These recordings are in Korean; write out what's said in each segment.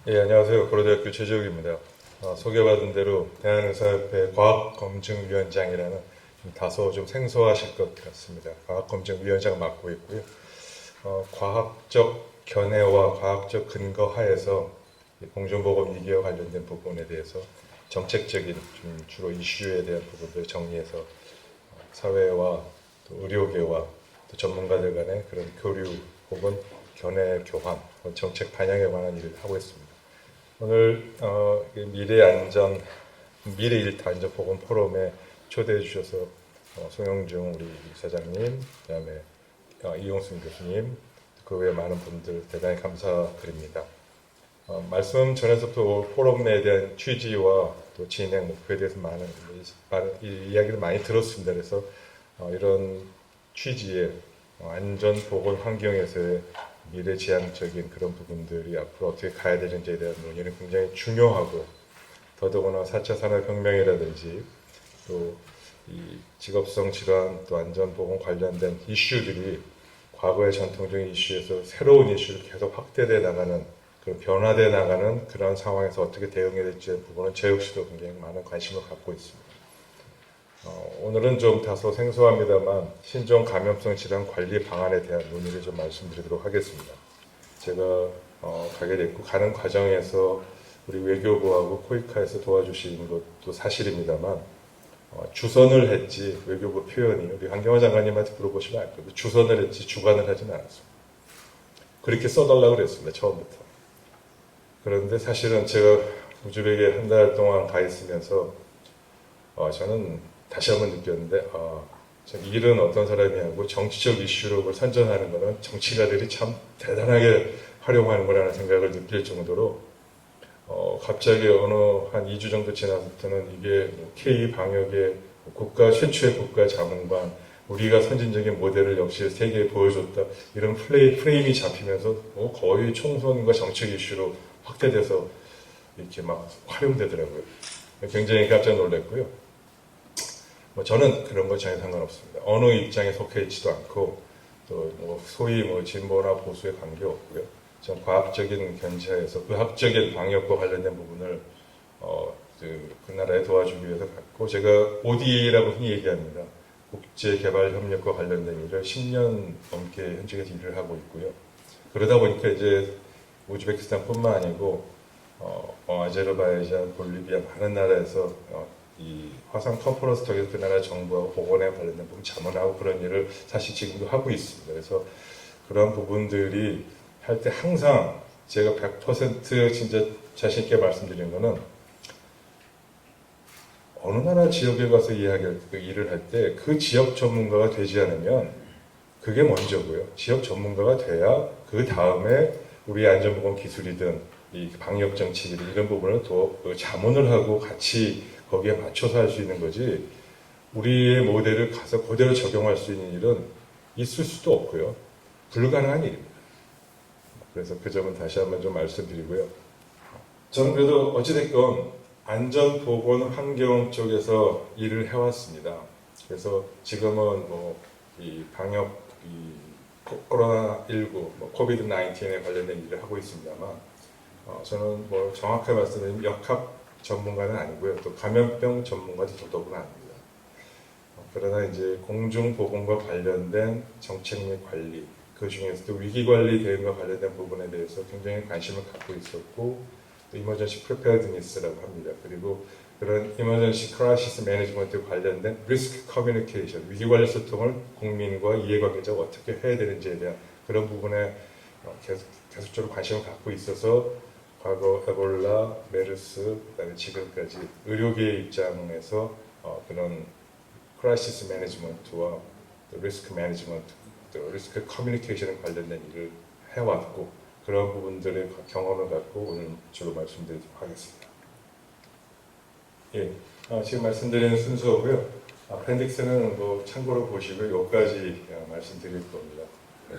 예, 안녕하세요. 고려대학교 최재욱입니다. 소개받은 대로 대한의사협회 과학검증위원장이라는 다소 좀 생소하실 것 같습니다. 과학검증위원장을 맡고 있고요. 과학적 견해와 과학적 근거 하에서 공정보건 위기와 관련된 부분에 대해서 정책적인 좀 주로 이슈에 대한 부분들을 정리해서 사회와 또 의료계와 또 전문가들 간의 그런 교류 혹은 견해 교환, 정책 반영에 관한 일을 하고 있습니다. 오늘 미래 일타 안전보건 포럼에 초대해 주셔서 송영중 우리 사장님, 그다음에 이용순 교수님, 그 외에 많은 분들 대단히 감사드립니다. 말씀 전에서부터 포럼에 대한 취지와 또 진행 목표에 대해서 많은 이야기를 많이 들었습니다. 그래서 이런 취지의 안전보건 환경에서의 미래지향적인 그런 부분들이 앞으로 어떻게 가야 되는지에 대한 논의는 굉장히 중요하고, 더더구나 4차 산업혁명이라든지 또 이 직업성 질환 또 안전보건 관련된 이슈들이 과거의 전통적인 이슈에서 새로운 이슈를 계속 확대돼 나가는, 그 변화돼 나가는 그런 상황에서 어떻게 대응해야 될지 부분은 저 역시도 굉장히 많은 관심을 갖고 있습니다. 오늘은 좀 다소 생소합니다만 신종 감염성 질환 관리 방안에 대한 논의를 좀 말씀드리도록 하겠습니다. 제가 가게 됐고 가는 과정에서 우리 외교부하고 코이카에서 도와주시는 것도 사실입니다만 주선을 했지, 외교부 표현이 우리 황경화 장관님한테 물어보시면 알 거예요. 주선을 했지 주관을 하지는 않았습니다. 그렇게 써달라고 그랬습니다. 처음부터. 그런데 사실은 제가 우즈벡에 한 달 동안 가 있으면서 저는 다시 한번 느꼈는데 일은 어떤 사람이 하고 정치적 이슈를 선전하는 것은 정치가들이 참 대단하게 활용하는 거라는 생각을 느낄 정도로 갑자기 어느 한 2주 정도 지나서부터는 이게 K-방역의 국가 최초의 국가 자문관, 우리가 선진적인 모델을 역시 세계에 보여줬다, 이런 프레임이 잡히면서 거의 총선과 정책 이슈로 확대돼서 이렇게 막 활용되더라고요. 굉장히 깜짝 놀랐고요. 저는 그런 거 전혀 상관없습니다. 어느 입장에 속해 있지도 않고 또 소위 진보나 보수에 관계없고요. 전 과학적인 견지하에서 의학적인 방역과 관련된 부분을 그 나라에 도와주기 위해서 갔고, 제가 ODA라고 흔히 얘기합니다. 국제개발협력과 관련된 일을 10년 넘게 현직에서 일을 하고 있고요. 그러다 보니까 이제 우즈베키스탄뿐만 아니고 아제르바이잔, 볼리비아 많은 나라에서 이 화상 컨퍼런스 통해서 그 나라 정부하고 보건에 관련된 부분 자문하고 그런 일을 사실 지금도 하고 있습니다. 그래서 그런 부분들이 할 때 항상 제가 100% 진짜 자신 있게 말씀드리는 거는, 어느 나라 지역에 가서 일을 할 때 그 지역 전문가가 되지 않으면 그게 먼저고요. 지역 전문가가 돼야 그 다음에 우리 안전보건 기술이든 이 방역 정책이든 이런 부분을 더 자문을 하고 같이 거기에 맞춰서 할 수 있는 거지, 우리의 모델을 가서 그대로 적용할 수 있는 일은 있을 수도 없고요. 불가능한 일입니다. 그래서 그 점은 다시 한번 좀 말씀드리고요. 저는 그래도 어찌됐건 안전보건 환경 쪽에서 일을 해왔습니다. 그래서 지금은 이 방역, 코로나19, 코비드-19에 관련된 일을 하고 있습니다만, 저는 정확하게 말씀드리면 역학 전문가는 아니고요. 또 감염병 전문가도 더더구나 아닙니다. 그러나 이제 공중보건과 관련된 정책 및 관리, 그 중에서도 위기관리 대응과 관련된 부분에 대해서 굉장히 관심을 갖고 있었고, 또 이머전시 프리페어드니스라고 합니다. 그리고 그런 이머전시 크라이시스 매니지먼트 관련된 리스크 커뮤니케이션, 위기관리 소통을 국민과 이해관계자가 어떻게 해야 되는지에 대한 그런 부분에 계속적으로 관심을 갖고 있어서 과거 에볼라, 메르스, 그다음에 지금까지 의료계의 입장에서 그런 크라이시스 매니지먼트와 리스크 매니지먼트, 리스크 커뮤니케이션에 관련된 일을 해왔고, 그런 부분들의 경험을 갖고 오늘 주로 말씀드리도록 하겠습니다. 예, 지금 말씀드리는 순서고요. 아펜딕스는 참고로 보시고 여기까지 말씀드릴 겁니다.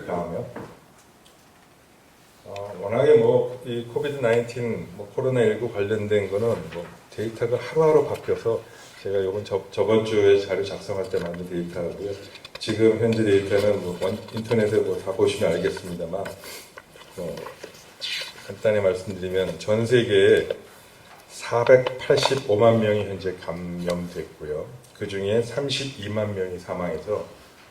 다음에 워낙에 이 코비드-19, 코로나19 관련된 거는 데이터가 하루하루 바뀌어서, 제가 이번 저번 주에 자료 작성할 때 만든 데이터고요. 지금 현재 데이터는 인터넷에 다 보시면 알겠습니다만, 간단히 말씀드리면 전 세계에 485만 명이 현재 감염됐고요. 그 중에 32만 명이 사망해서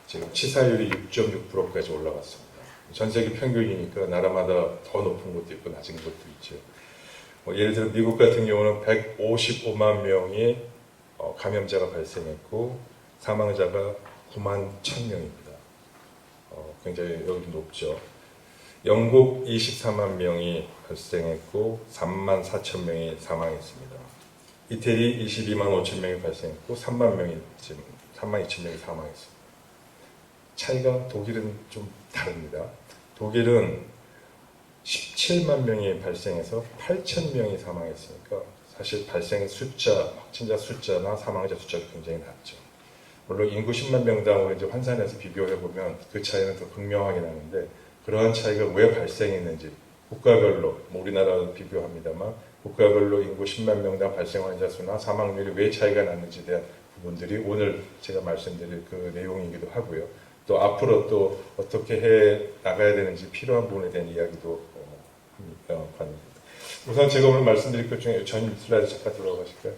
지금 치사율이 6.6%까지 올라갔습니다. 전 세계 평균이니까 나라마다 더 높은 곳도 있고 낮은 곳도 있죠. 예를 들어 미국 같은 경우는 155만 명의 감염자가 발생했고 사망자가 9만 1,000명입니다. 굉장히 여기 높죠. 영국 24만 명이 발생했고 3만 4천 명이 사망했습니다. 이태리 22만 5천 명이 발생했고 3만 2천 명이 사망했습니다. 차이가 독일은 좀 다릅니다. 독일은 17만 명이 발생해서 8천 명이 사망했으니까 사실 발생 숫자, 확진자 숫자나 사망자 숫자도 굉장히 낮죠. 물론 인구 10만 명당으로 이제 환산해서 비교해 보면 그 차이는 더 극명하게 나는데 그러한 차이가 왜 발생했는지 국가별로, 우리나라도 비교합니다만 국가별로 인구 10만 명당 발생 환자 수나 사망률이 왜 차이가 났는지에 대한 부분들이 오늘 제가 말씀드릴 그 내용이기도 하고요. 또 앞으로 또 어떻게 해 나가야 되는지 필요한 부분에 대한 이야기도 합니다. 우선 제가 오늘 말씀드릴 것 중에 전 슬라이드 잠깐 들어가실까요?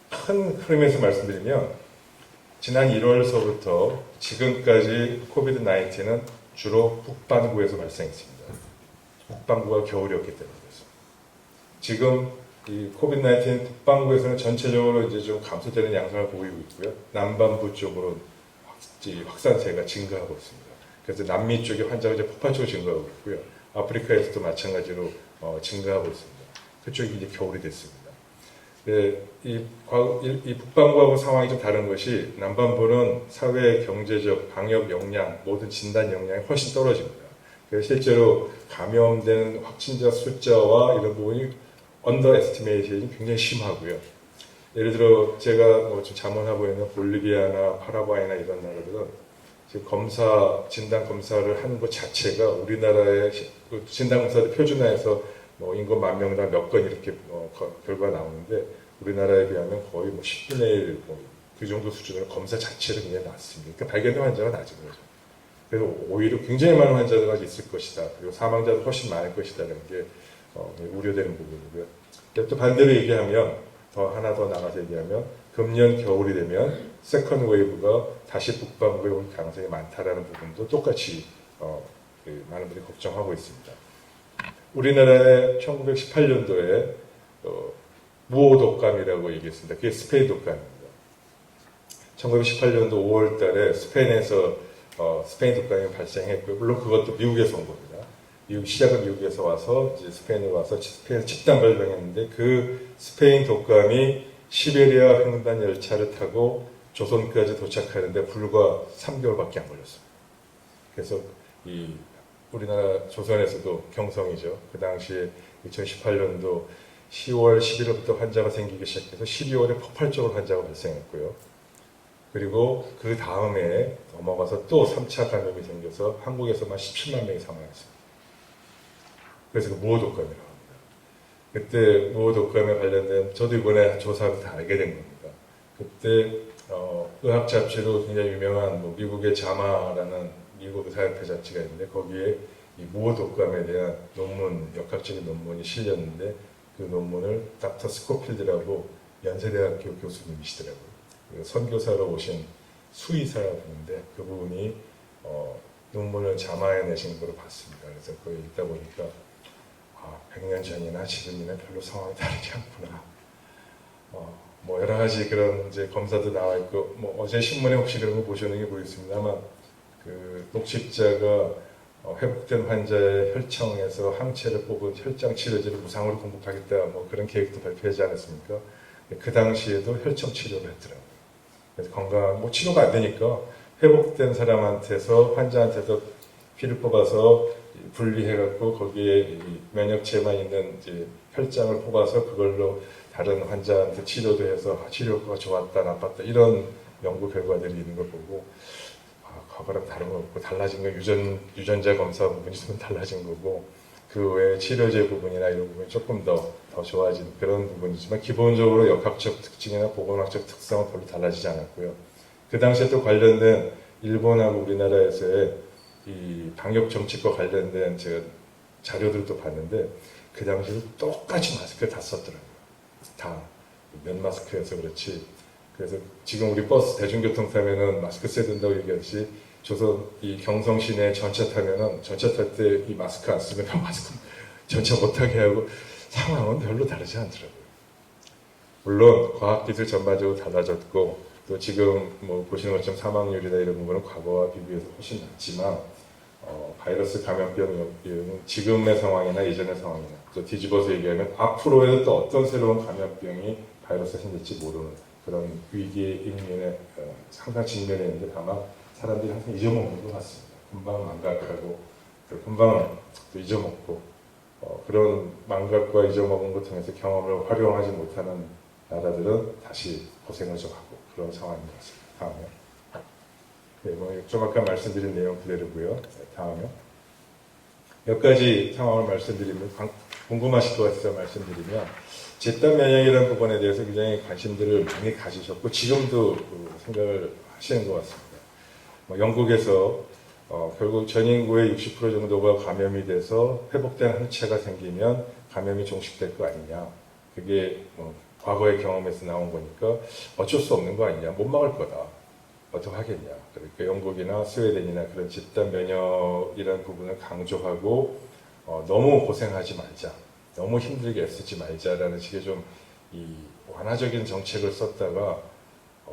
큰 흐름에서 말씀드리면 지난 1월서부터 지금까지 코비드-19는 주로 북반구에서 발생했습니다. 북반구가 겨울이었기 때문이었습니다. 지금 이 코비드-19 북반구에서는 전체적으로 이제 좀 감소되는 양상을 보이고 있고요. 남반부 쪽으로 확산세가 증가하고 있습니다. 그래서 남미 쪽에 환자가 이제 폭발적으로 증가하고 있고요. 아프리카에서도 마찬가지로 증가하고 있습니다. 그쪽이 이제 겨울이 됐습니다. 네, 이 북반구하고 상황이 좀 다른 것이 남반부는 사회, 경제적, 방역 역량, 모든 진단 역량이 훨씬 떨어집니다. 그래서 실제로 감염되는 확진자 숫자와 이런 부분이 언더 에스티메이션이 굉장히 심하고요. 예를 들어 제가 좀 자문하고 있는 볼리비아나 파라과이나 이런 나라들은 지금 진단 검사를 하는 것 자체가 우리나라의 진단 검사를 표준화해서 인구 10,000명당 몇 건 이렇게 결과가 나오는데 우리나라에 비하면 거의 10분의 1, 그 정도 수준으로 검사 자체를 굉장히 낮습니다. 그러니까 발견된 환자가 낮은 거죠. 그래서 오히려 굉장히 많은 환자가 있을 것이다. 그리고 사망자도 훨씬 많을 것이다라는 게 우려되는 부분이고요. 또 반대로 얘기하면 하나 더 나가서 얘기하면 금년 겨울이 되면 세컨드 웨이브가 다시 북반구에 올 가능성이 많다라는 부분도 똑같이 많은 분들이 걱정하고 있습니다. 우리나라의 1918년도에 무호 독감이라고 얘기했습니다. 그게 스페인 독감입니다. 1918년도 5월 달에 스페인에서 스페인 독감이 발생했고요. 물론 그것도 미국에서 온 겁니다. 시작은 미국에서 와서 이제 스페인으로 와서 스페인에서 집단 발병했는데 그 스페인 독감이 시베리아 횡단 열차를 타고 조선까지 도착하는데 불과 3개월밖에 안 걸렸습니다. 그래서 우리나라 조선에서도 경성이죠. 그 당시에 2018년도 10월, 11월부터 환자가 생기기 시작해서 12월에 폭발적으로 환자가 발생했고요. 그리고 그 다음에 넘어가서 또 3차 감염이 생겨서 한국에서만 17만 명이 사망했습니다. 그래서 그 무호 독감이라고 합니다. 그때 무호 독감에 관련된 저도 이번에 조사하면서 다 알게 된 겁니다. 그때 의학 잡지로 굉장히 유명한 미국의 자마라는 미국 의사협회 잡지가 있는데 거기에 이 무호 독감에 대한 논문, 역학적인 논문이 실렸는데 그 논문을 닥터 스코필드라고 연세대학교 교수님이시더라고요. 선교사로 오신 수의사였는데 그분이 논문을 자마에 내신 걸로 봤습니다. 그래서 그걸 읽다 보니까 100년 전이나 지금이나 별로 상황이 다르지 않구나. 여러 가지 그런 이제 검사도 나와 있고, 어제 신문에 혹시 그런 거 보셨는지 모르겠습니다만, 그 녹십자가 회복된 환자의 혈청에서 항체를 뽑은 혈장 치료제를 무상으로 공급하겠다, 그런 계획도 발표하지 않았습니까? 그 당시에도 혈청 치료를 했더라고요. 그래서 치료가 안 되니까 회복된 사람한테서 환자한테서 피를 뽑아서 분리해갖고 거기에 면역체만 있는 이제 혈장을 뽑아서 그걸로 다른 환자한테 치료도 해서 치료 효과가 좋았다, 나빴다 이런 연구 결과들이 있는 걸 보고 과거랑 다른 거 없고 달라진 건 유전자 검사 부분이 좀 달라진 거고 그 외에 치료제 부분이나 이런 부분이 조금 더 좋아진 그런 부분이지만 기본적으로 역학적 특징이나 보건학적 특성은 별로 달라지지 않았고요. 그 당시에 또 관련된 일본하고 우리나라에서의 이 방역 정책과 관련된 제가 자료들도 봤는데 그 당시에도 똑같이 마스크를 다 썼더라고요. 다 면 마스크여서 그렇지. 그래서 지금 우리 버스 대중교통 타면은 마스크 써야 된다고 얘기하듯이 조선 이 경성 시내 전차 타면은 전차 탈 때 이 마스크 안 쓰면 마스크 전차 못하게 하고 상황은 별로 다르지 않더라고요. 물론 과학기술 전반적으로 달라졌고 또 지금 뭐 보시는 것처럼 사망률이나 이런 부분은 과거와 비교해서 훨씬 낮지만 바이러스 감염병은 지금의 상황이나 예전의 상황이나 또 뒤집어서 얘기하면 앞으로에도 또 어떤 새로운 감염병이 바이러스가 생길지 모르는 그런 위기의 인면에 항상 직면해 있는데 다만 사람들이 항상 잊어먹는 것 같습니다. 금방 망각하고 금방 또 잊어먹고 그런 망각과 잊어먹은 것 통해서 경험을 활용하지 못하는 나라들은 다시 고생을 좀 하고 그런 상황인 것 같습니다. 다음에 네, 좀 아까 말씀드린 내용 그대로고요. 네, 다음에 몇 가지 상황을 말씀드리면 궁금하실 것 같아서 말씀드리면 집단 면역이라는 부분에 대해서 굉장히 관심들을 많이 가지셨고 지금도 생각을 하시는 것 같습니다. 영국에서 결국 전 인구의 60% 정도가 감염이 돼서 회복된 항체가 생기면 감염이 종식될 거 아니냐. 그게 과거의 경험에서 나온 거니까 어쩔 수 없는 거 아니냐. 못 막을 거다. 어떻게 하겠냐. 그러니까 영국이나 스웨덴이나 그런 집단 면역이라는 부분을 강조하고 너무 고생하지 말자. 너무 힘들게 애쓰지 말자라는 식의 좀 이 완화적인 정책을 썼다가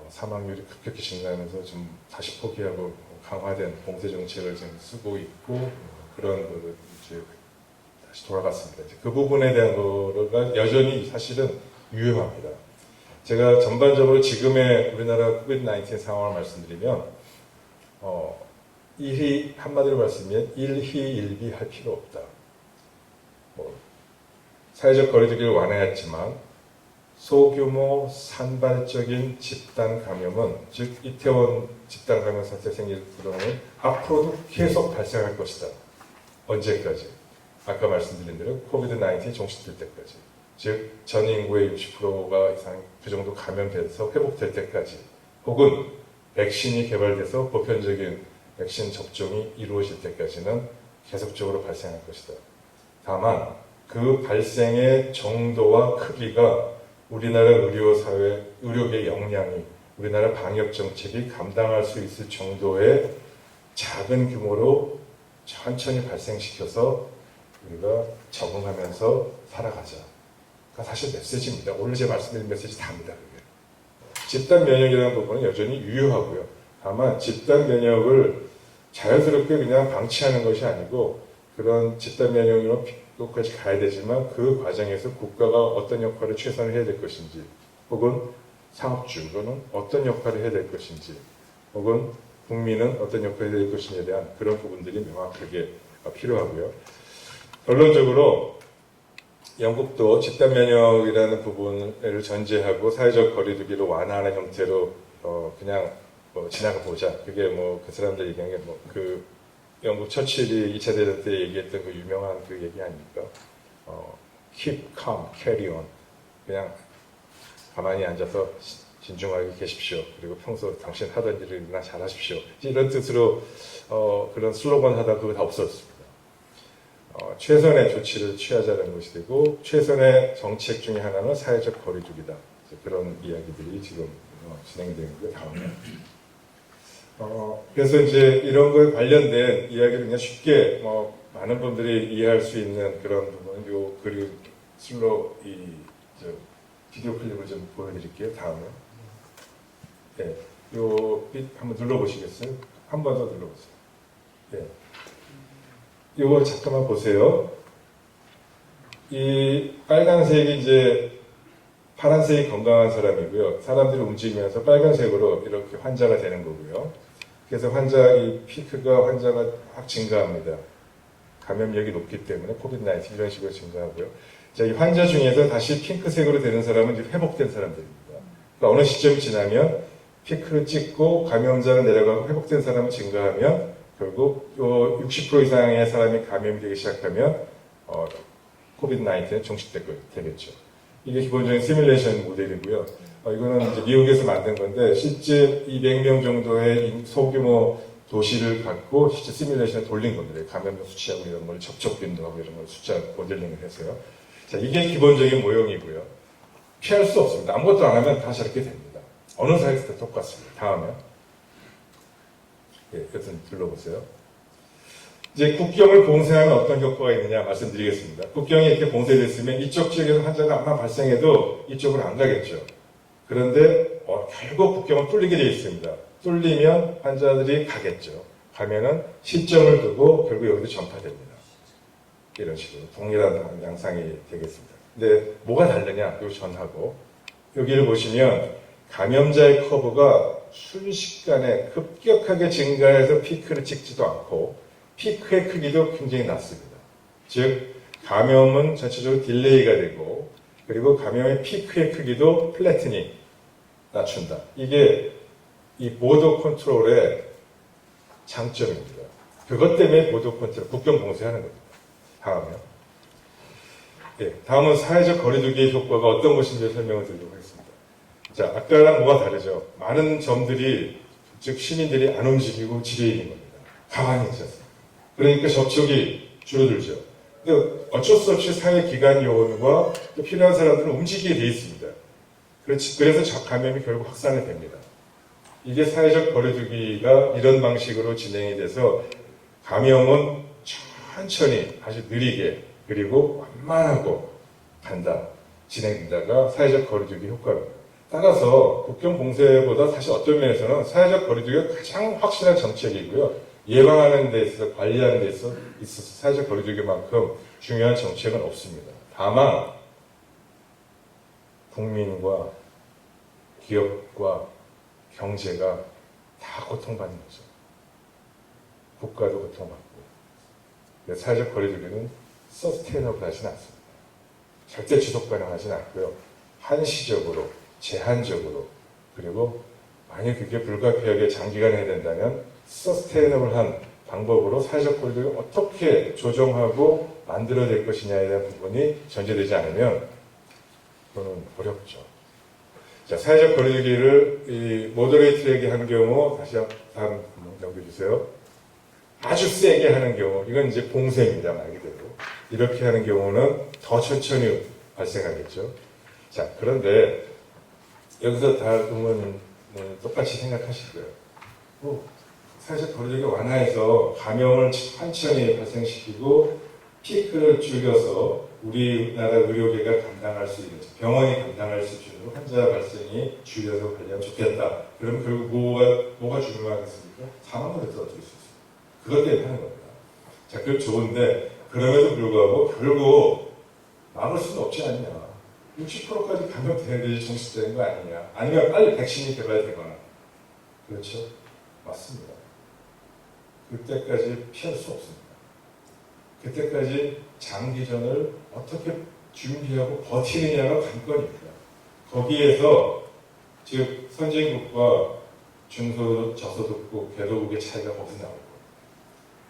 사망률이 급격히 증가하면서 좀 다시 포기하고 강화된 봉쇄 정책을 지금 쓰고 있고 그런 거를 이제 다시 돌아갔습니다. 이제 그 부분에 대한 거가 여전히 사실은 유효합니다. 제가 전반적으로 지금의 우리나라 코비드-19 상황을 말씀드리면 한마디로 말씀드리면 일희일비 할 필요 없다. 사회적 거리두기를 완화했지만 소규모 산발적인 집단 감염은 즉 이태원 집단 감염 사태 생길 경우는 앞으로도 계속 발생할 것이다. 언제까지? 아까 말씀드린 대로 코비드-19 종식될 때까지. 즉 전 인구의 60%가 이상 그 정도 감염돼서 회복될 때까지 혹은 백신이 개발돼서 보편적인 백신 접종이 이루어질 때까지는 계속적으로 발생할 것이다. 다만 그 발생의 정도와 크기가 우리나라 의료계의 역량이 우리나라 방역 정책이 감당할 수 있을 정도의 작은 규모로 천천히 발생시켜서 우리가 적응하면서 살아가자. 그러니까 사실 메시지입니다. 오늘 제가 말씀드린 메시지 다입니다. 집단 면역이라는 부분은 여전히 유효하고요. 다만 집단 면역을 자연스럽게 그냥 방치하는 것이 아니고 그런 집단 면역으로 끝까지 가야 되지만 그 과정에서 국가가 어떤 역할을 최선을 해야 될 것인지 혹은 사업주로는 어떤 역할을 해야 될 것인지 혹은 국민은 어떤 역할을 해야 될 것인지에 대한 그런 부분들이 명확하게 필요하고요. 결론적으로 영국도 집단 면역이라는 부분을 전제하고 사회적 거리두기를 완화하는 형태로 그냥 지나가 보자. 그게 그 사람들 얘기한 게 그 영국 처칠이 2차 대전 때 얘기했던 그 유명한 그 얘기 아닙니까? Keep calm, carry on. 그냥 가만히 앉아서 진중하게 계십시오. 그리고 평소 당신 하던 일이나 잘 하십시오. 이런 뜻으로 그런 슬로건 하다 그거 다 없어졌습니다. 최선의 조치를 취하자는 것이 되고 최선의 정책 중에 하나는 사회적 거리두기다. 그런 이야기들이 지금 진행되는 게 다음에. 그래서 이제 이런 거에 관련된 이야기를 그냥 쉽게 많은 분들이 이해할 수 있는 그런 부분은 요 그리고 비디오 클립을 좀 보여드릴게요. 다음에. 네, 요 빛 한번 눌러보시겠어요? 한 번 더 눌러보세요. 네. 요거 잠깐만 보세요. 이 빨간색이 이제 파란색이 건강한 사람이고요. 사람들이 움직이면서 빨간색으로 이렇게 환자가 되는 거고요. 그래서 이 피크가 환자가 확 증가합니다. 감염력이 높기 때문에 코비드-19 이런 식으로 증가하고요. 자, 이 환자 중에서 다시 핑크색으로 되는 사람은 이제 회복된 사람들입니다. 그러니까 어느 시점이 지나면 피크를 찍고 감염자가 내려가고 회복된 사람은 증가하면 결국 60% 이상의 사람이 감염이 되기 시작하면 코비드-19는 종식되겠죠. 이게 기본적인 시뮬레이션 모델이고요. 이거는 이제 미국에서 만든 건데 실제 200명 정도의 소규모 도시를 갖고 실제 시뮬레이션에 돌린 겁니다. 감염병 수치하고 이런 걸 접촉 빈도하고 이런 걸 숫자 모델링을 해서요. 자, 이게 기본적인 모형이고요. 피할 수 없습니다. 아무것도 안 하면 다 저렇게 됩니다. 어느 사이트도 똑같습니다. 다음에 여튼 둘러보세요. 이제 국경을 봉쇄하면 어떤 효과가 있느냐 말씀드리겠습니다. 국경이 이렇게 봉쇄됐으면 이쪽 지역에서 환자가 암만 발생해도 이쪽으로 안 가겠죠. 그런데 결국 국경은 뚫리게 되어 있습니다. 뚫리면 환자들이 가겠죠. 가면은 시점을 두고 결국 여기도 전파됩니다. 이런 식으로 동일한 양상이 되겠습니다. 근데 뭐가 다르냐? 요 전하고 여기를 보시면 감염자의 커브가 순식간에 급격하게 증가해서 피크를 찍지도 않고 피크의 크기도 굉장히 낮습니다. 즉 감염은 전체적으로 딜레이가 되고 그리고 감염의 피크의 크기도 플래트닝 낮춘다. 이게 이 보더 컨트롤의 장점입니다. 그것 때문에 보더 컨트롤, 국경 봉쇄하는 겁니다. 다음이요. 다음은 사회적 거리두기의 효과가 어떤 것인지 설명을 드리도록 하겠습니다. 자, 아까랑 뭐가 다르죠? 많은 점들이, 즉 시민들이 안 움직이고 집에 있는 겁니다. 가만히 있지 않습니까? 그러니까 접촉이 줄어들죠. 근데 어쩔 수 없이 사회기관 요원과 또 필요한 사람들은 움직이게 돼 있습니다. 그래서 감염이 결국 확산이 됩니다. 이게 사회적 거리두기가 이런 방식으로 진행이 돼서 감염은 천천히 아주 느리게 그리고 완만하고 간다, 진행된다가 사회적 거리두기 효과입니다. 따라서 국경 봉쇄보다 사실 어떤 면에서는 사회적 거리두기가 가장 확실한 정책이고요. 예방하는 데 있어서 관리하는 데 있어서 사회적 거리두기만큼 중요한 정책은 없습니다. 다만 국민과 기업과 경제가 다 고통받는 거죠. 국가도 고통받고. 사회적 거리두기는 서스테이너블 하지는 않습니다. 절대 지속 가능하지는 않고요. 한시적으로, 제한적으로, 그리고 만약 그게 불가피하게 장기간 해야 된다면 서스테이너블한 방법으로 사회적 거리두기를 어떻게 조정하고 만들어낼 것이냐에 대한 부분이 전제되지 않으면 그거는 어렵죠. 자, 사회적 거리두기를 모더레이트하게 하는 경우, 다시 다음 넘겨주세요. 아주 세게 하는 경우, 이건 이제 봉쇄입니다, 말 그대로. 이렇게 하는 경우는 더 천천히 발생하겠죠. 자, 그런데 여기서 다음은 똑같이 생각하시고요. 사회적 거리두기 완화해서 감염을 천천히 발생시키고 피크를 줄여서 우리나라 의료계가 감당할 수 있는, 병원이 감당할 수 있는 환자 발생이 줄여서 관리하면 좋겠다. 그러면 결국 뭐가 중요하겠습니까? 사망을 떨어뜨릴 수 있어요. 그것 때문에 하는 겁니다. 자, 그건 좋은데 그럼에도 불구하고 결국 막을 수는 없지 않냐. 60%까지 감염되는 게 정식되는 거 아니냐. 아니면 빨리 백신이 개발되거나. 그렇죠? 맞습니다. 그때까지 피할 수 없습니다. 그때까지 장기전을 어떻게 준비하고 버티느냐가 관건입니다. 거기에서 즉 선진국과 중소득, 저소득국, 개도국의 차이가 거기서 나오고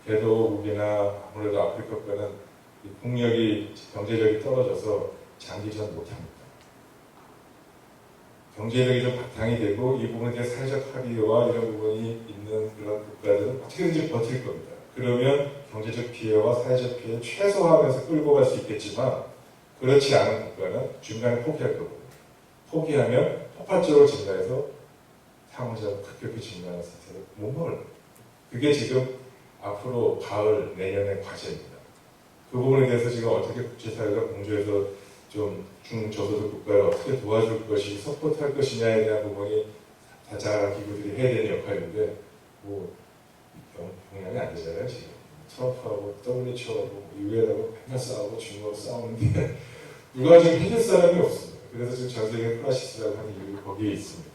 개도국이나 아무래도 아프리카 국가는 국력이, 경제력이 떨어져서 장기전 못합니다. 경제력이 좀 바탕이 되고 이 부분에 대해 사회적 합의와 이런 부분이 있는 그런 국가들은 어떻게든지 버틸 겁니다. 그러면 경제적 피해와 사회적 피해를 최소화하면서 끌고 갈 수 있겠지만 그렇지 않은 국가는 중간에 포기할 거거든요. 포기하면 폭발적으로 증가해서 사망자가 급격히 증가하는 상태로 못 먹을 거예요. 그게 지금 앞으로 가을, 내년의 과제입니다. 그 부분에 대해서 지금 어떻게 국제사회가 공조해서 좀 중저소득 국가를 어떻게 도와줄 것이, 서포트할 것이냐에 대한 부분이 다자 기구들이 해야 되는 역할인데 동양이 안 되잖아요. 지금 트럼프하고 WHO하고 유엔하고 맨날 싸우고 중국하고 싸우는데 누가 지금 해줄 사람이 없습니다. 그래서 지금 전 세계 크라시스라고 하는 이유가 거기에 있습니다.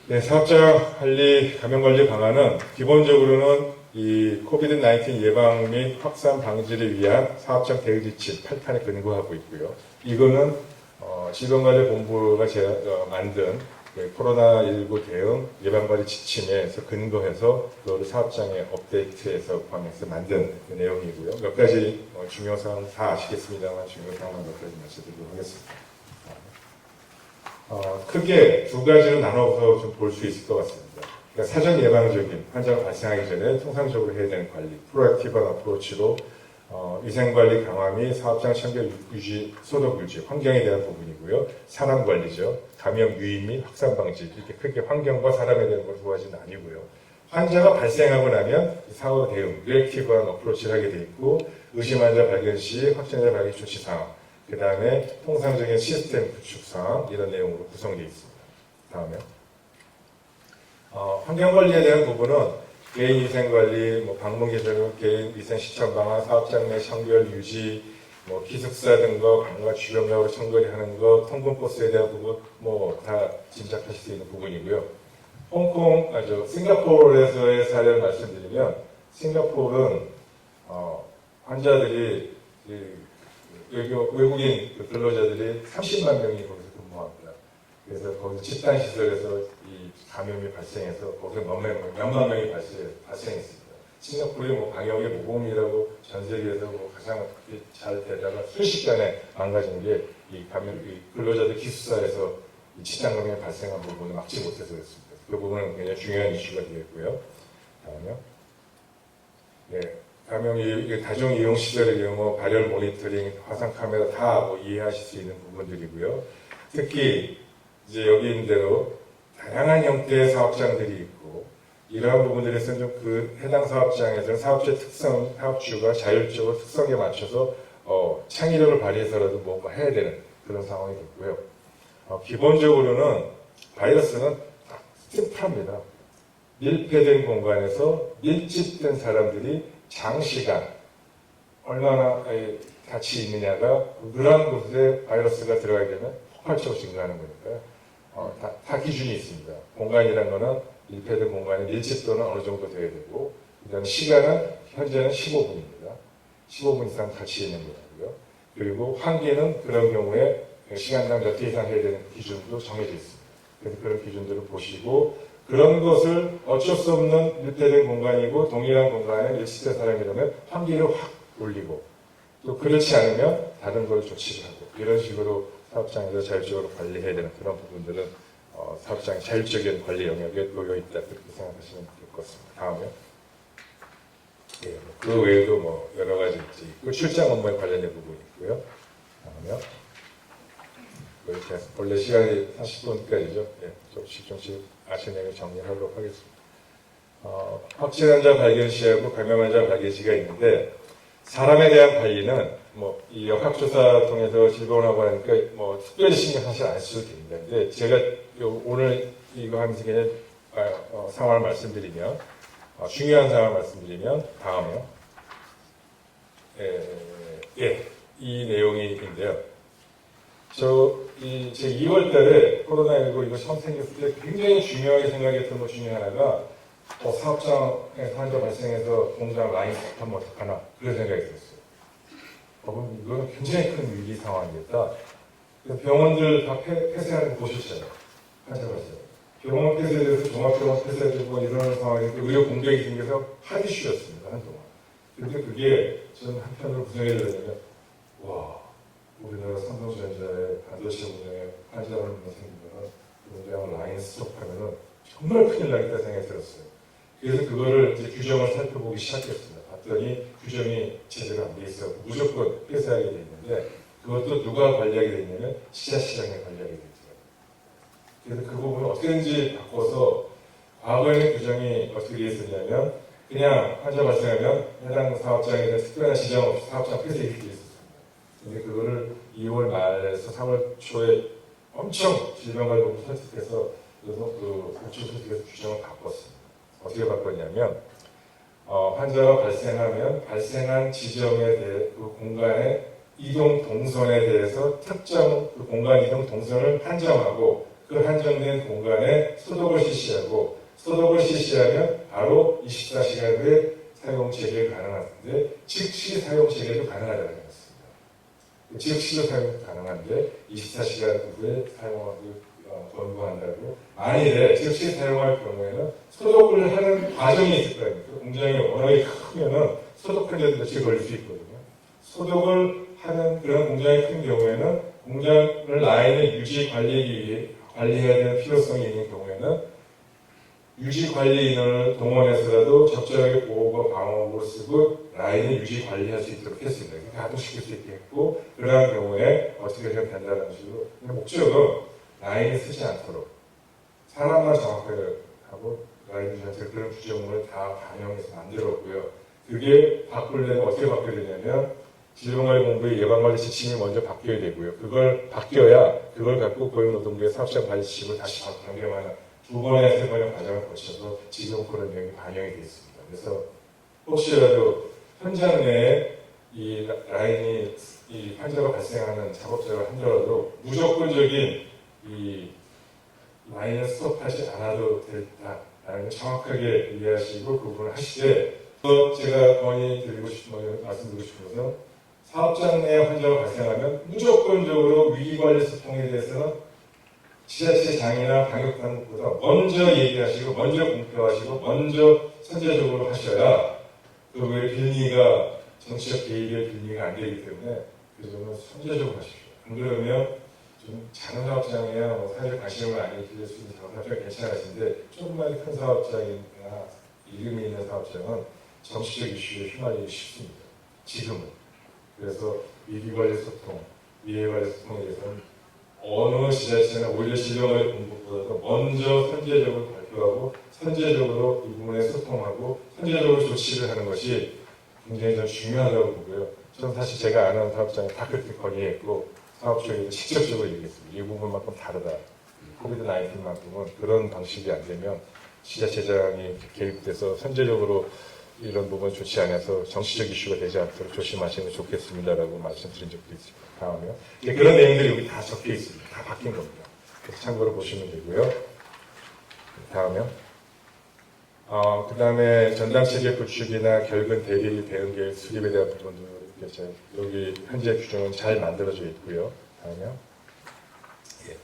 네, 사업자 관리 감염관리 방안은 기본적으로는 이 코비드-19 예방 및 확산 방지를 위한 사업장 대응 지침 8탄에 근거하고 있고요. 이거는 질병관리본부가 만든 코로나19 대응 예방관리 지침에서 근거해서 그거를 사업장에 업데이트해서 포함해서 만든 그 내용이고요. 몇 가지 중요 사항 다 아시겠습니다만 중요 사항만 몇 가지 말씀드리도록 하겠습니다. 크게 두 가지로 나눠서 좀 볼 수 있을 것 같습니다. 그러니까 사전 예방적인 환자가 발생하기 전에 통상적으로 해야 되는 관리, 프로액티브한 어프로치로 위생관리 강화 및 사업장 청결 유지, 소독 유지, 환경에 대한 부분이고요. 사람 관리죠. 감염 유입 및 확산 방지, 이렇게 크게 환경과 사람에 대한 걸 도와지는 아니고요. 환자가 발생하고 나면 사후 대응, 리액티브한 어프로치를 하게 돼 있고, 의심 환자 발견 시 확진자 발견 조치 사항, 그 다음에 통상적인 시스템 구축 사항, 이런 내용으로 구성되어 있습니다. 다음에 환경 관리에 대한 부분은 개인 위생 관리, 방문 개설, 개인 위생 실천 방안, 사업장 내 청결 유지, 기숙사 등거 방과 주변으로 청결히 하는 것, 통근 버스에 대한 부분 다 짐작하실 수 있는 부분이고요. 싱가포르에서의 사례를 말씀드리면, 싱가포르는 환자들이 외국인 근로자들이 30만 명이 거기서 근무합니다. 그래서 거기 집단 시설에서 이 감염이 발생해서 거기서 몇만 명이 발생했습니다. 싱가포르의 방역의 모범이라고 전 세계에서 가장 잘 되다가 순식간에 망가진 게 이 근로자들 기숙사에서 이 집단 감염이 발생한 부분을 막지 못해서 그렇습니다. 그 부분은 굉장히 중요한 이슈가 되겠고요. 다음요. 네. 감염이 다중 이용 시설의 경우 발열 모니터링, 화상 카메라 다 이해하실 수 있는 부분들이고요. 특히 이제 여기 있는 대로 다양한 형태의 사업장들이 있고 이러한 부분들에서는 좀 그 해당 사업장에서는 사업주의 특성, 사업주가 자율적으로 특성에 맞춰서 창의력을 발휘해서라도 뭔가 해야 되는 그런 상황이 됐고요. 기본적으로는 바이러스는 심플합니다. 밀폐된 공간에서 밀집된 사람들이 장시간 얼마나 같이 있느냐가 그러한 곳에 바이러스가 들어가게 되면 폭발적으로 증가하는 거니까요. 다 기준이 있습니다. 공간이라는 거는 밀폐된 공간의 밀집도는 어느 정도 돼야 되고 그다음에 시간은 현재는 15분입니다. 15분 이상 같이 있는 거고요. 그리고 환기는 그런 경우에 시간당 몇 회 이상 해야 되는 기준도 정해져 있습니다. 그래서 그런 기준들을 보시고 그런 것을 어쩔 수 없는 밀폐된 공간이고 동일한 공간에 밀집된 사람이라면 환기를 확 올리고 또 그렇지 않으면 다른 걸 조치를 하고 이런 식으로 사업장에서 자율적으로 관리해야 되는 그런 부분들은 사업장의 자율적인 관리 영역에 놓여 있다 그렇게 생각하시면 될 것 같습니다. 다음에 그 외에도 여러 가지 있고 출장 업무에 관련된 부분이 있고요. 다음에 이렇게 원래 시간이 30분까지죠. 조금씩 아시는 내용을 정리하도록 하겠습니다. 확진 환자 발견 시하고 감염 환자 발견 시가 있는데 사람에 대한 관리는 이 역학조사 통해서 질병하고 하니까 특별히 신경 사실 안 써도 됩니다. 근데 제가 오늘 이거 하면서 그냥 상황을 말씀드리면 중요한 상황을 말씀드리면 다음에요. 이 내용이 있는데요. 제 2월 달에 코로나19 이거 처음 생겼을 때 굉장히 중요하게 생각했던 것 중에 하나가 사업장에서 환자 발생해서 공장 라인 스톱하면 어떡하나 그런 생각이 들었어요. 이거는 굉장히 큰 위기 상황이었다. 병원들 다 폐쇄하는 거 보셨잖아요. 환자 발생. 병원 폐쇄돼서 종합병원 폐쇄되고 이런 상황이니까 의료 공백이 생겨서 핫 이슈였습니다. 한동안. 그런데 그게 저는 한편으로 무슨 얘기를 했냐면 우리나라 삼성전자의 반도체 분야에 환자가 생기면 공장 라인 스톱하면은 정말 큰일 나겠다 생각이 들었어요. 그래서 그거를 이제 규정을 살펴보기 시작했습니다. 봤더니 규정이 제대로 안 돼 있어 무조건 폐쇄하게 돼 있는데 그것도 누가 관리하게 돼 있냐면 지자시장에 관리하게 돼 있더라고요. 그래서 그 부분을 어떻게든지 바꿔서 과거에는 규정이 어떻게 돼 있었냐면 그냥 환자 발생하면 해당 사업장에 대한 특별한 지정 없이 사업장 폐쇄 이렇게 돼 있었습니다. 근데 그거를 2월 말에서 3월 초에 엄청 질병관리본부 설득해서 설득해서 규정을 바꿨습니다. 어떻게 바꿨냐면 환자가 발생하면 발생한 지점에 대해 그 공간의 이동 동선에 대해서 특정 그 공간 이동 동선을 한정하고 그 한정된 공간에 소독을 실시하고 소독을 실시하면 바로 24시간 후에 사용 재개 가능한데 즉시 사용 재개도 가능하다는 거였습니다. 즉시로 사용 가능한데 24시간 후에 사용하기 권고한다고 만일에 즉시 사용할 경우에는 소독을 하는 과정이 있을 거 아닙니까? 공장이 워낙에 크면은 소독하는데도 며칠 걸릴 수 있거든요. 소독을 하는 그런 공장이 큰 경우에는 공장을 라인을 유지 관리해야 되는 필요성이 있는 경우에는 유지 관리 인원을 동원해서라도 적절하게 보호과 방어구를 쓰고 라인을 유지 관리할 수 있도록 했습니다. 가동시킬 수 있게 했고, 그러한 경우에 어떻게 하면 된다는 식으로. 목적은 라인을 쓰지 않도록 사람만 정확하게 하고 라인 유지한테 그런 규정을 다 반영해서 만들었고요. 그게 바꾸려면 어떻게 바뀌어야 되냐면 질병관리본부의 예방관리 지침이 먼저 바뀌어야 되고요. 그걸 바뀌어야 그걸 갖고 고용노동부의 사업장 관리 지침을 다시 변경하는 두 번의 세 번의 과정을 거쳐서 지금 그런 내용이 반영이 되어 있습니다. 그래서 혹시라도 현장 내에 이 라인이 이 환자가 발생하는 작업자가 하더라도 무조건적인 이 라인을 스톱하지 않아도 된다라는 걸 정확하게 이해하시고 그 부분을 하시되, 또 제가 건의 드리고 싶은 말씀드리고 싶은 것은 사업장 내에 환자가 발생하면 무조건적으로 위기관리 소통에 대해서는 지자체장이나 방역당국보다 먼저 얘기하시고 먼저 공표하시고 먼저 선제적으로 하셔야 그 외에 빌미가 정치적 개입의 빌미가 안 되기 때문에 그 점은 선제적으로 하십시오. 안 그러면 좀 작은 사업장이야 뭐 사실 관심을 안 기울일 수 있는 사업장 괜찮으신데 조금만 큰 사업장이나 이름이 있는 사업장은 정치적 이슈에 휘말리기 쉽습니다. 지금은. 그래서 위기관리 소통, 위해관리 소통에 대해서는 어느 지자체나 오히려 질병관리 본부보다도 먼저 선제적으로 발표하고 선제적으로 이 부분에 소통하고 선제적으로 조치를 하는 것이 굉장히 좀 중요하다고 보고요. 저는 사실 제가 아는 사업장에 다 그렇게 건의했고 사업 쪽에도 직접적으로 얘기했습니다. 이 부분만큼 다르다. 코비드-19만큼은 그런 방식이 안 되면 지자체장이 개입돼서 선제적으로 이런 부분 조치 안에서 정치적 이슈가 되지 않도록 조심하시는 게 좋겠습니다라고 말씀드린 적도 있습니다. 다음에요. 그런 내용들이 여기 다 적혀 있습니다. 다 바뀐 겁니다. 그래서 참고로 보시면 되고요. 다음에요. 그 다음에 전담체계 구축이나 결근 대리 대응 계획 수립에 대한 부분도 이렇게 여기 현재 규정은 잘 만들어져 있고요. 다음에요. 예.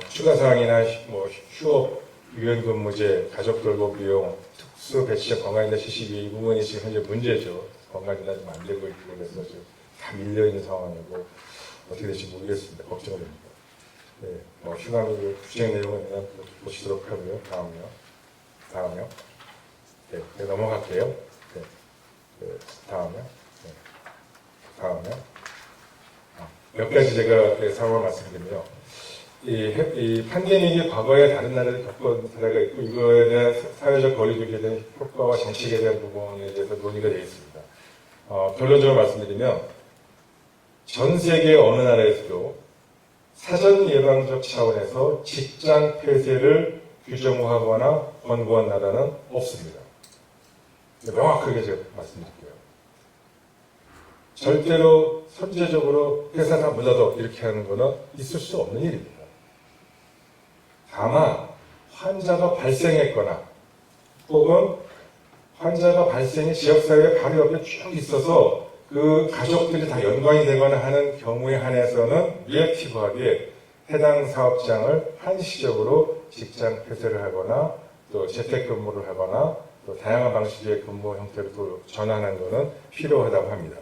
추가 사항이나 뭐 휴업, 유연근무제, 가족 돌보 비용, 특수 배치적 건강인자 시식이 이 부분이 지금 현재 문제죠. 건강인자 좀 안 되고 있고 그래서 지금 다 밀려 있는 상황이고 어떻게 될지 모르겠습니다. 걱정됩니다. 네, 뭐 휴가미 구체적 내용은 그냥 보시도록 하고요. 다음이요. 네, 넘어갈게요. 네, 다음이요. 네, 다음이요. 몇 가지 제가 상황을 말씀드리면요. 이 팬데믹이 과거에 다른 나라를 겪은 사례가 있고 이거에 대한 사회적 거리두기에 대한 효과와 정책에 대한 부분에 대해서 논의가 되어 있습니다. 결론적으로 말씀드리면 전 세계 어느 나라에서도 사전 예방적 차원에서 직장 폐쇄를 규정하거나 권고한 나라는 없습니다. 명확하게 제가 말씀드릴게요. 절대로 선제적으로 회사 다 문 닫아 이렇게 하는 거는 있을 수 없는 일입니다. 다만 환자가 발생했거나 혹은 환자가 발생이 지역사회에 바로 옆에 쭉 있어서 그 가족들이 다 연관이 되거나 하는 경우에 한해서는 리액티브하게 해당 사업장을 한시적으로 직장 폐쇄를 하거나 또 재택근무를 하거나 또 다양한 방식의 근무 형태로 또 전환하는 것은 필요하다고 합니다.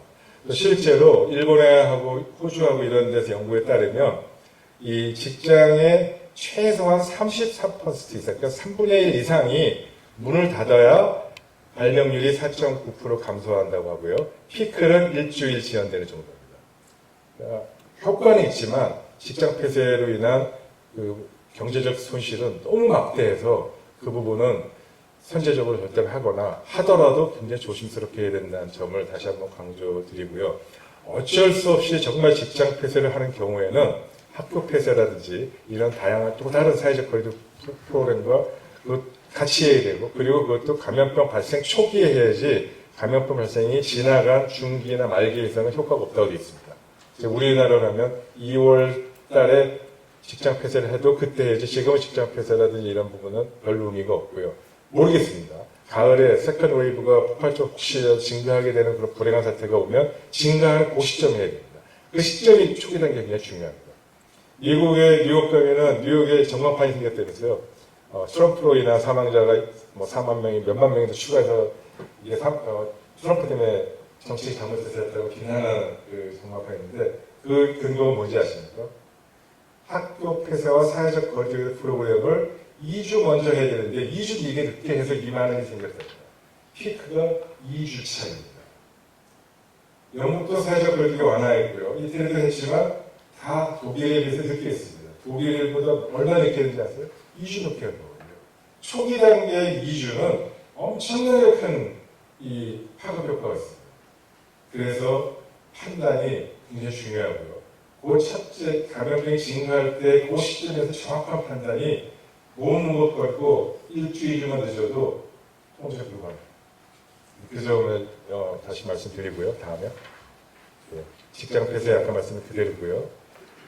또 실제로 일본하고 호주하고 이런 데서 연구에 따르면 이 직장의 최소한 34% 이상, 그러니까 3분의 1 이상이 문을 닫아야 발병률이 4.9% 감소한다고 하고요. 피크는 일주일 지연되는 정도입니다. 그러니까 효과는 있지만 직장 폐쇄로 인한 그 경제적 손실은 너무 막대해서 그 부분은 선제적으로 절대를 하거나 하더라도 굉장히 조심스럽게 해야 된다는 점을 다시 한번 강조드리고요. 어쩔 수 없이 정말 직장 폐쇄를 하는 경우에는 학교 폐쇄라든지 이런 다양한 또 다른 사회적 거리두기 프로그램과 같이 해야 되고 그리고 그것도 감염병 발생 초기에 해야지 감염병 발생이 지나간 중기나 말기에서는 효과가 없다고 되어 있습니다. 우리나라라면 2월 달에 직장 폐쇄를 해도 그때 해야지 지금은 직장 폐쇄라든지 이런 부분은 별 의미가 없고요. 모르겠습니다. 가을에 세컨드 웨이브가 폭발적으로 혹시 증가하게 되는 그런 불행한 사태가 오면 증가하는 그 시점에 해야 됩니다. 그 시점이 초기 단계가 굉장히 중요합니다. 미국의 뉴욕 가면은 뉴욕에 전광판이 생겼다면서요. 트럼프로 인한 사망자가 뭐 4만 명이 몇만 명이 더 추가해서 이게 트럼프 때문에 정책이 잘못됐다고 비난하는 그 전광판이 있는데 그 근거는 뭔지 아십니까? 학교 폐쇄와 사회적 거리두기 프로그램을 2주 먼저 해야 되는데 2주 이게 늦게 해서 이만원이 생겼습니다. 피크가 2주 차입니다. 영국도 사회적 거리두기 완화했고요. 이태리도 했지만 다 독일에 비해서 늦게 했습니다. 독일보다 얼마 늦게 했는지 아세요? 2주 늦게 한 거거든요. 초기 단계의 2주는 엄청나게 큰 이 파급 효과가 있습니다. 그래서 판단이 굉장히 중요하고요. 그 첫째 감염병이 증가할 때 그 시점에서 정확한 판단이 모으는 것 같고 일주일만 늦어도 통제 불가합니다. 그 점을 다시 말씀드리고요. 다음에 직장 폐쇄 아까 말씀을 그대로고요.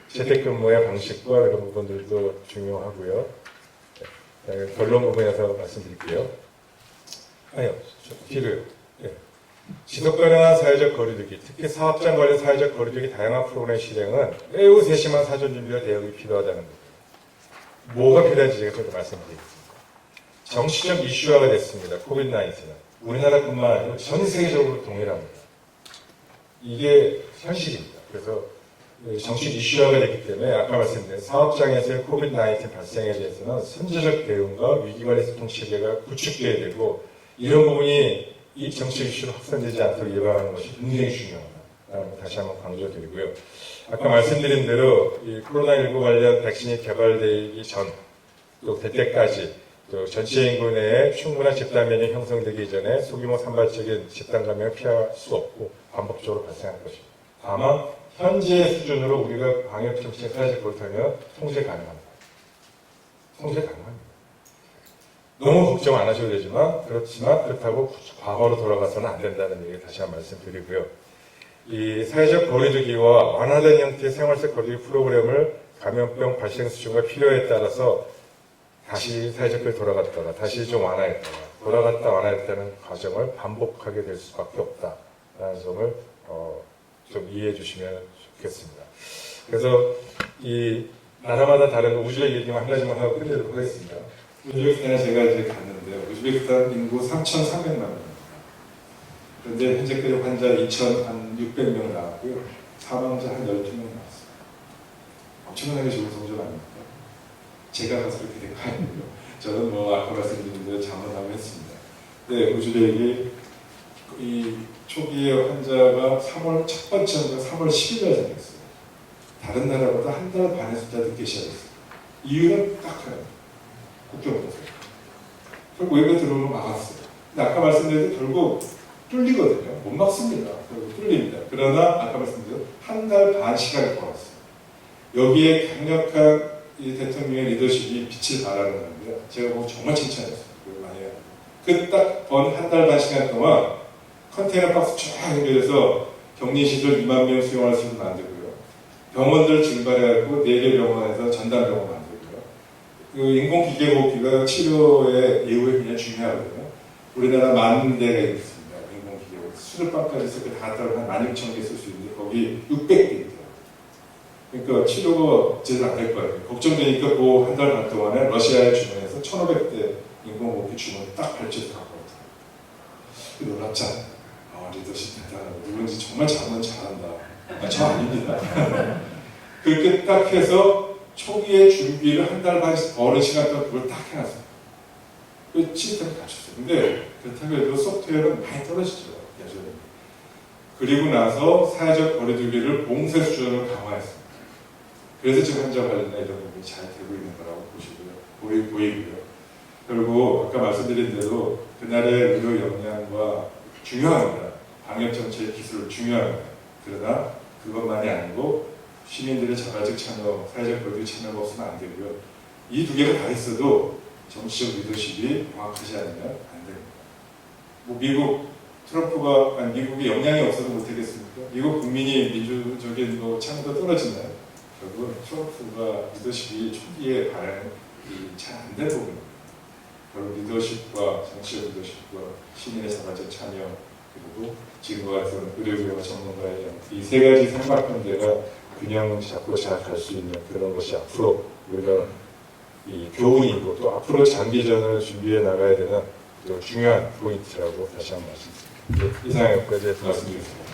재택근무의 방식과 이런 부분들도 중요하고요. 결론 부분에서 말씀드릴게요. 아니요, 필요해요. 지속 가능한 사회적 거리두기, 특히 사업장 관련 사회적 거리두기 다양한 프로그램 실행은 매우 세심한 사전 준비와 대응이 필요하다는 거예요. 뭐가 필요한지 제가 좀 말씀드리겠습니다. 정치적 이슈화가 됐습니다. 코비드-19는. 우리나라뿐만 아니라 전 세계적으로 동일합니다. 이게 현실입니다. 그래서 정치적 이슈화가 됐기 때문에 아까 말씀드린 사업장에서의 코비드-19 발생에 대해서는 선제적 대응과 위기관리 소통 체계가 구축돼야 되고 이런 부분이 이 정치 이슈로 확산되지 않도록 예방하는 것이 굉장히 중요하다. 다시 한번 강조드리고요. 아까 말씀드린 대로 이 코로나19 관련 백신이 개발되기 전, 또 될 때까지, 또 전체 인구 내에 충분한 집단 면역이 형성되기 전에 소규모 산발적인 집단 감염을 피할 수 없고 반복적으로 발생할 것입니다. 다만 현재 수준으로 우리가 방역 정책을 사회적 거리두기하면 통제 가능합니다. 통제 가능합니다. 너무 걱정 안 하셔도 되지만 그렇다고 과거로 돌아가서는 안 된다는 얘기 다시 한번 말씀드리고요. 이 사회적 거리두기와 완화된 형태의 생활 속 거리두기 프로그램을 감염병 발생 수준과 필요에 따라서 다시 사회적 거리 돌아갔다가 다시 좀 완화했다가 돌아갔다 완화했다는 과정을 반복하게 될 수밖에 없다라는 점을 좀 이해해 주시면 좋겠습니다. 그래서 이 나라마다 다른 우주적 얘기만 한 가지만 하고 끝내도록 하겠습니다. 우즈베키스탄에 제가 이제 갔는데 우즈베키스탄 인구 3,300만 명입니다. 그런데 현재까지 환자 2,600명 나왔고요. 사망자 한 12명 나왔어요. 엄청나게 좋은 성적 아닙니까? 제가 가서 그렇게 된 거 아니고요. 저는 뭐 아까 말씀드린 대로 자문하고 했습니다. 네, 우즈벡이 이 초기에 환자가 첫 번째 환자가 3월 10일에 생겼어요. 다른 나라보다 한 달 반의 숫자 늦게 시작했어요. 이유는 딱 하나입니다. 국경보세요. 결국 외부에 들어오면 막았어요. 근데 아까 말씀드린 대로 결국 뚫리거든요. 못 막습니다. 결국 뚫립니다. 그러나 아까 말씀드린 한 달 반 시간을 벌었어요. 여기에 강력한 이 대통령의 리더십이 빛을 발하는 건데요. 제가 보고 정말 칭찬했어요. 그 딱 번 한 달 반 시간 동안 컨테이너 박스 쫙 연결해서 격리시설 2만 명 수용할 수 있는 만들고요. 병원들 증발해갖고 4개 병원에서 전담병원 만들고요. 그 인공기계호흡기가 치료의 예후에 굉장히 중요하거든요. 우리나라 10,000대가 있습니다. 인공기계호흡기. 수술방까지 해서 다 따로 한 16,000개 쓸 수 있는데 거기 600개 있더라고요. 그러니까 치료가 제대로 안 될 거예요. 걱정되니까 그 한 달 반 동안에 러시아에 주문해서 1,500대 인공호흡기 주문 딱 발주해서 갖고 왔어요. 놀랍잖아요. 리더십 대단하고 누군지 정말 자문 잘한다. 저 아닙니다. 그렇게 딱 해서 초기에 준비를 한 달 반 어느 시간 동안 그걸 딱 해놨어요. 그 시스템을 갖췄어요. 근데 그렇다고 해도 소프트웨어는 많이 떨어지죠. 여전히. 그리고 나서 사회적 거리두기를 봉쇄 수준으로 강화했습니다. 그래서 지금 환자 관련된 이런 부분이 잘 되고 있는 거라고 보이고요. 그리고 아까 말씀드린 대로 그날의 의료 역량과 중요합니다. 방역정책 기술 중요합니다. 그러나 그것만이 아니고 시민들의 자발적 참여, 사회적 거리두기 참여가 없으면 안 되고요. 이 두 개가 다 있어도 정치적 리더십이 정확하지 않으면 안 됩니다. 뭐 미국이 역량이 없어서 못하겠습니까? 미국 국민이 민주적인 참여가 떨어지나요? 결국은 트럼프가 리더십이 초기에 발행이 잘 안 된 부분입니다. 결국 리더십과 정치적 리더십과 시민의 자발적 참여 그리고 지금과 같은 의료기관과 전문가의 이 세 가지 삼각관계가 균형 잡고 잘 갈 수 있는 그런 것이 앞으로 우리가 이 교훈이고 또 앞으로 장기전을 준비해 나가야 되는 중요한 포인트라고 다시 한번 말씀드립니다. 이상 여기까지 말씀드리겠습니다.